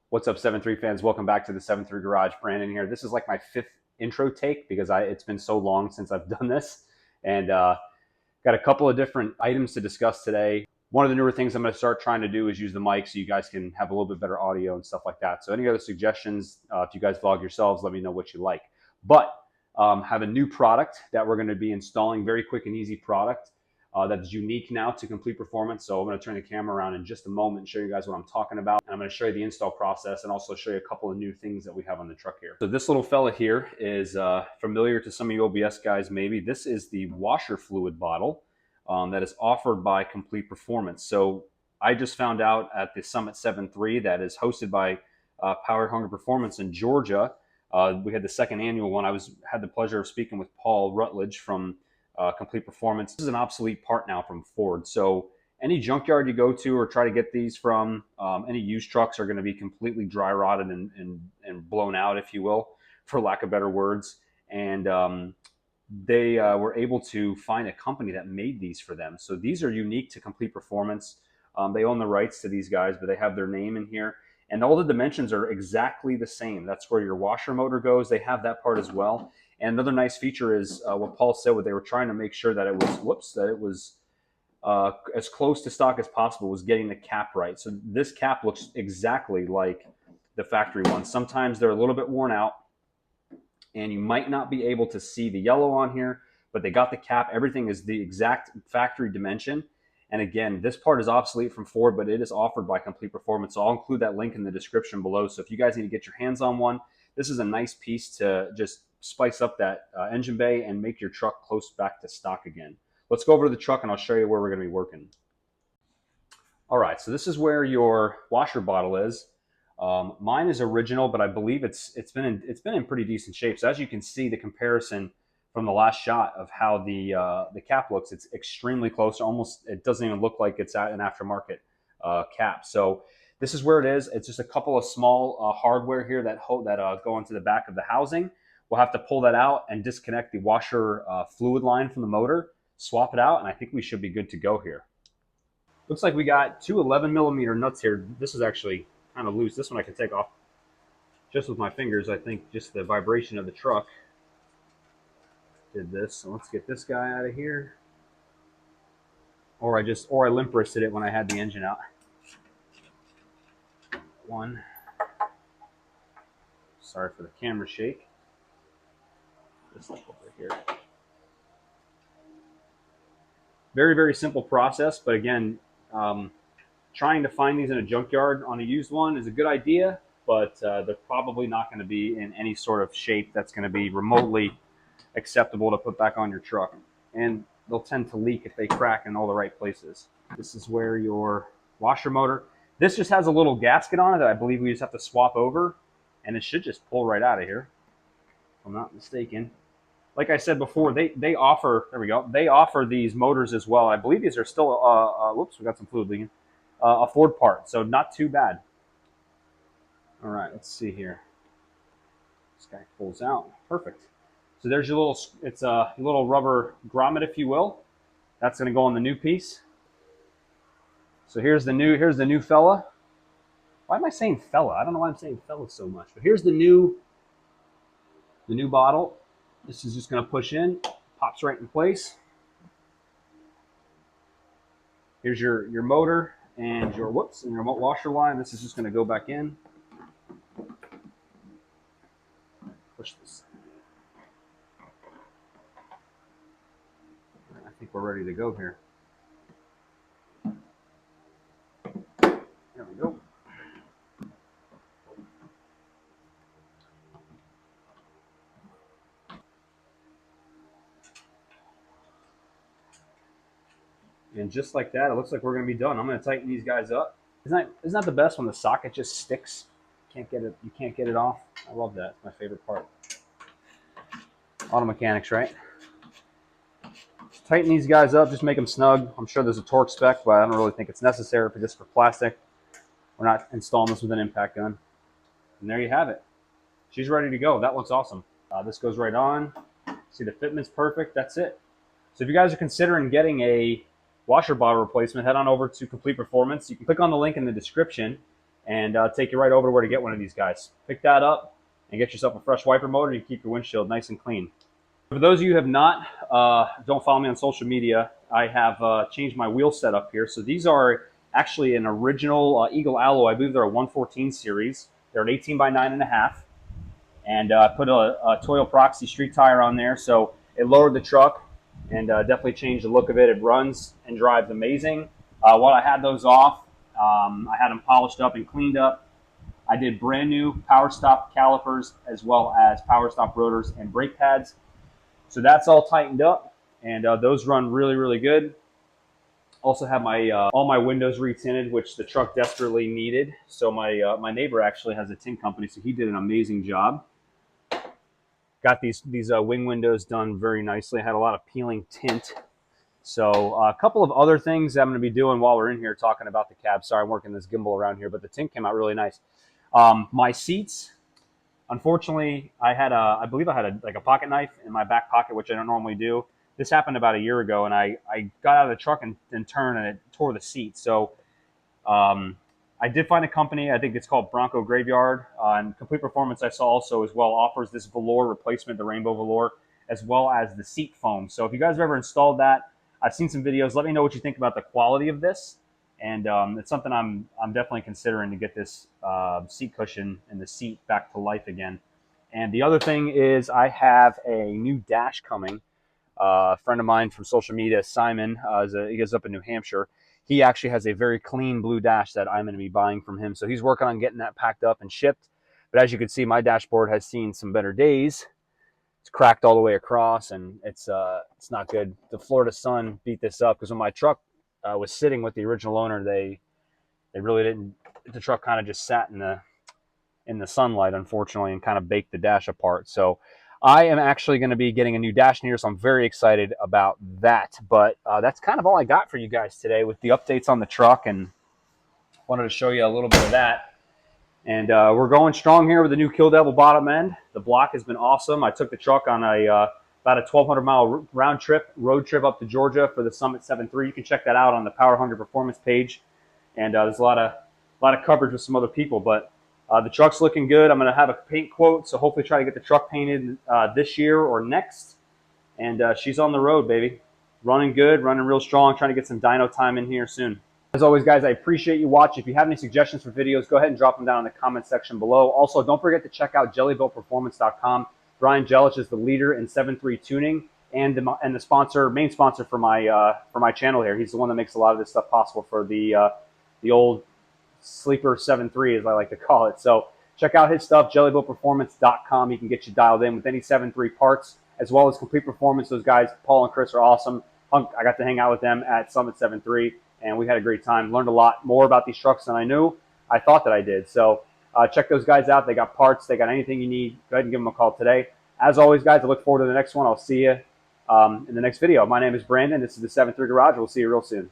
What's up, 7.3 fans? Welcome back to the 7.3 Garage. Brandon here. This is like my fifth intro take because it's been so long since I've done this, and got a couple of different items to discuss today. One of the newer things I'm going to start trying to do is use the mic so you guys can have a little bit better audio and stuff like that. So any other suggestions, if you guys vlog yourselves, let me know what you like. But have a new product that we're going to be installing, very quick and easy product that is unique now to Complete Performance. So I'm going to turn the camera around in just a moment and show you guys what I'm talking about. And I'm going to show you the install process and also show you a couple of new things that we have on the truck here. So this little fella here is familiar to some of you OBS guys maybe. This is the washer fluid bottle that is offered by Complete Performance. So I just found out at the Summit 7.3 that is hosted by Power Hunger Performance in Georgia. We had the second annual one. Had the pleasure of speaking with Paul Rutledge from Complete Performance. This is an obsolete part now from Ford. So any junkyard you go to or try to get these from, any used trucks are going to be completely dry rotted and blown out, if you will, for lack of better words. And they were able to find a company that made these for them. So these are unique to Complete Performance. They own the rights to these guys, but they have their name in here. And all the dimensions are exactly the same. That's where your washer motor goes. They have that part as well. And another nice feature is what Paul said, what they were trying to make sure that it was, as close to stock as possible, was getting the cap right. So this cap looks exactly like the factory one. Sometimes they're a little bit worn out and you might not be able to see the yellow on here, but they got the cap. Everything is the exact factory dimension. And again, this part is obsolete from Ford, but it is offered by Complete Performance. So I'll include that link in the description below. So if you guys need to get your hands on one, this is a nice piece to just spice up that engine bay and make your truck close back to stock again. Let's go over to the truck and I'll show you where we're going to be working. All right, so this is where your washer bottle is. Mine is original, but I believe it's been in pretty decent shape. So as you can see, the comparison from the last shot of how the cap looks, it's extremely close. Almost, it doesn't even look like it's at an aftermarket cap. So this is where it is. It's just a couple of small hardware here that go into the back of the housing. We'll have to pull that out and disconnect the washer fluid line from the motor, swap it out, and I think we should be good to go here. Looks like we got two 11mm nuts here. This is actually kind of loose. This one I can take off just with my fingers. I think just the vibration of the truck did this. So let's get this guy out of here. Or I limp wristed it when I had the engine out. One. Sorry for the camera shake. This stuff over here. Very, very simple process, but again, trying to find these in a junkyard on a used one is a good idea, but they're probably not going to be in any sort of shape that's going to be remotely acceptable to put back on your truck. And they'll tend to leak if they crack in all the right places. This is where your washer motor, this just has a little gasket on it that I believe we just have to swap over, and it should just pull right out of here, if I'm not mistaken. Like I said before, they offer, there we go, they offer these motors as well. I believe these are still, whoops, we got some fluid leaking, a Ford part, so not too bad. All right, let's see here. This guy pulls out, perfect. So there's your little, it's a little rubber grommet, if you will. That's gonna go on the new piece. So here's the new fella. Why am I saying fella? I don't know why I'm saying fella so much, but here's the new bottle. This is just going to push in, pops right in place. Here's your motor and your remote washer line. This is just going to go back in. Push this. I think we're ready to go here. There we go. And just like that, it looks like we're going to be done. I'm going to tighten these guys up. Isn't that the best when the socket just sticks? You can't get it off. I love that. It's my favorite part. Auto mechanics, right? Just tighten these guys up. Just make them snug. I'm sure there's a torque spec, but I don't really think it's necessary just for plastic. We're not installing this with an impact gun. And there you have it. She's ready to go. That looks awesome. This goes right on. See, the fitment's perfect. That's it. So if you guys are considering getting a washer bottle replacement, head on over to Complete Performance. You can click on the link in the description and take you right over to where to get one of these guys. Pick that up and get yourself a fresh wiper motor. You keep your windshield nice and clean. For those of you who have not, don't follow me on social media, I have changed my wheel setup here. So these are actually an original Eagle alloy. I believe they're a 114 series. They're an 18 by 9.5. And I put a Toyo Proxy street tire on there. So it lowered the truck and definitely changed the look of it. It runs and drives amazing. While I had those off, I had them polished up and cleaned up. I did brand new power stop calipers as well as power stop rotors and brake pads. So that's all tightened up, and those run really, really good. Also have my all my windows retinted, which the truck desperately needed. So my neighbor actually has a tint company, so he did an amazing job. Got these wing windows done very nicely. I had a lot of peeling tint. So a couple of other things I'm going to be doing while we're in here talking about the cab. Sorry, I'm working this gimbal around here, but the tint came out really nice. My seats. Unfortunately, I believe I had like a pocket knife in my back pocket, which I don't normally do. This happened about a year ago, and I got out of the truck and turned, and it tore the seat. So I did find a company, I think it's called Bronco Graveyard, and Complete Performance I saw also as well offers this velour replacement, the rainbow velour, as well as the seat foam. So if you guys have ever installed that, I've seen some videos. Let me know what you think about the quality of this. And it's something I'm definitely considering to get this seat cushion and the seat back to life again. And the other thing is I have a new dash coming. A friend of mine from social media, Simon, he goes up in New Hampshire. He actually has a very clean blue dash that I'm going to be buying from him. So he's working on getting that packed up and shipped. But as you can see, my dashboard has seen some better days. It's cracked all the way across, and it's not good. The Florida sun beat this up because when my truck was sitting with the original owner, they really didn't. The truck kind of just sat in the sunlight, unfortunately, and kind of baked the dash apart. So I am actually going to be getting a new dash near, so I'm very excited about that. But that's kind of all I got for you guys today with the updates on the truck, and wanted to show you a little bit of that. And we're going strong here with the new Kill Devil bottom end. The block has been awesome. I took the truck on about a 1,200-mile road trip up to Georgia for the Summit 7.3. You can check that out on the Power Hungry Performance page. And there's a lot of coverage with some other people. But the truck's looking good. I'm going to have a paint quote, so hopefully try to get the truck painted this year or next. And she's on the road, baby. Running good, running real strong, trying to get some dyno time in here soon. As always, guys, I appreciate you watching. If you have any suggestions for videos, go ahead and drop them down in the comment section below. Also, don't forget to check out jellybuiltperformance.com. Brian Jelich is the leader in 7.3 tuning and the main sponsor for my channel here. He's the one that makes a lot of this stuff possible for the old sleeper 7.3, as I like to call it. So check out his stuff, jellybuiltperformance.com. He can get you dialed in with any 7.3 parts, as well as Complete Performance. Those guys, Paul and Chris, are awesome. I got to hang out with them at Summit 7.3. And we had a great time. Learned a lot more about these trucks than I thought that I did. So check those guys out. They got parts. They got anything you need. Go ahead and give them a call today. As always, guys, I look forward to the next one. I'll see you in the next video. My name is Brandon. This is the 7.3 Garage. We'll see you real soon.